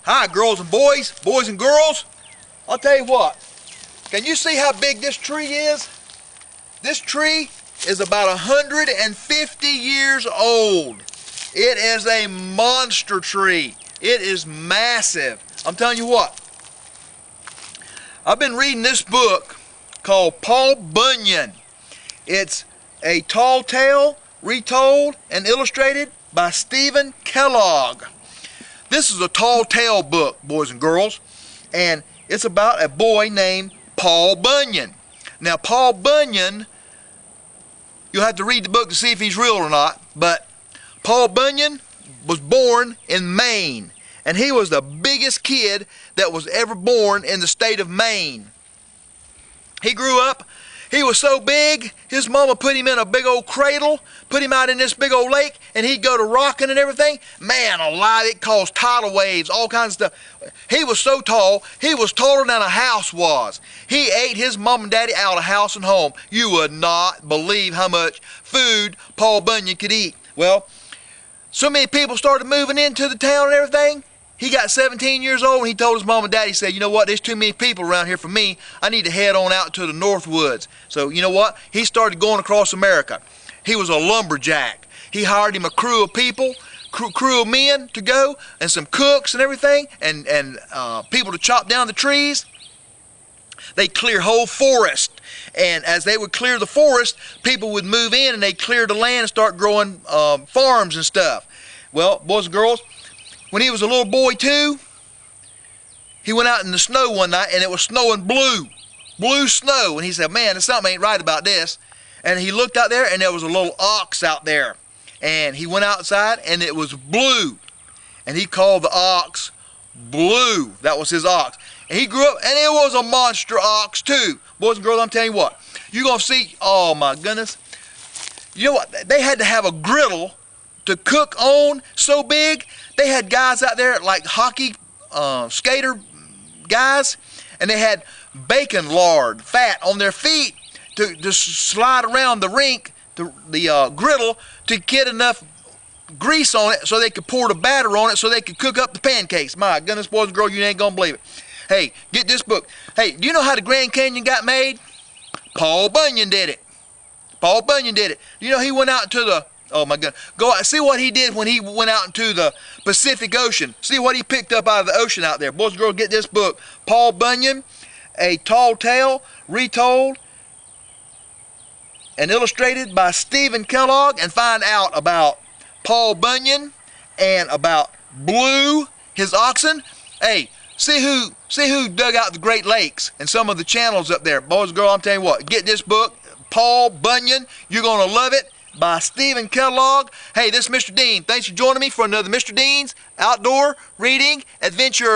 Hi, girls and boys and girls. I'll tell you what. Can you see how big this tree is? This tree is about 150 years old. It is a monster tree. It is massive. I'm telling you what. I've been reading this book called Paul Bunyan. It's a tall tale retold and illustrated by Stephen Kellogg. This is a tall tale book, boys and girls, and it's about a boy named Paul Bunyan. Now, Paul Bunyan, you'll have to read the book to see if he's real or not, but Paul Bunyan was born in Maine, and he was the biggest kid that was ever born in the state of Maine. He grew up, he was so big, his mama put him in a big old cradle, put him out in this big old lake, and he'd go to rocking and everything. Man alive, it caused tidal waves, all kinds of stuff. He was so tall, he was taller than a house was. He ate his mom and daddy out of house and home. You would not believe how much food Paul Bunyan could eat. Well, so many people started moving into the town and everything. He got 17 years old and he told his mom and dad, he said, you know what, there's too many people around here for me. I need to head on out to the North Woods. So you know what? He started going across America. He was a lumberjack. He hired him a crew of people, crew of men to go, and some cooks and everything, and people to chop down the trees. They'd clear whole forest. And as they would clear the forest, people would move in and they'd clear the land and start growing farms and stuff. Well, boys and girls, when he was a little boy too, he went out in the snow one night and it was snowing blue snow. And he said, man, something ain't right about this. And he looked out there and there was a little ox out there. And he went outside and it was blue. And he called the ox Blue. That was his ox. And he grew up and it was a monster ox too. Boys and girls, I'm telling you what, you're going to see, oh my goodness. You know what, they had to have a griddle to cook on so big. They had guys out there like hockey skater guys, and they had bacon lard, fat on their feet to slide around the rink, the griddle, to get enough grease on it so they could pour the batter on it so they could cook up the pancakes. My goodness, boys and girls, you ain't gonna believe it. Hey, get this book. Hey, do you know how the Grand Canyon got made? Paul Bunyan did it. Paul Bunyan did it. You know, he went out to the, oh my God, go out, see what he did when he went out into the Pacific Ocean. See what he picked up out of the ocean out there. Boys and girls, get this book. Paul Bunyan, A Tall Tale, retold and illustrated by Stephen Kellogg, and find out about Paul Bunyan and about Blue, his oxen. Hey, see who dug out the Great Lakes and some of the channels up there. Boys and girls, I'm telling you what, get this book, Paul Bunyan. You're going to love it, by Stephen Kellogg. Hey, this is Mr. Dean. Thanks for joining me for another Mr. Dean's Outdoor Reading Adventures.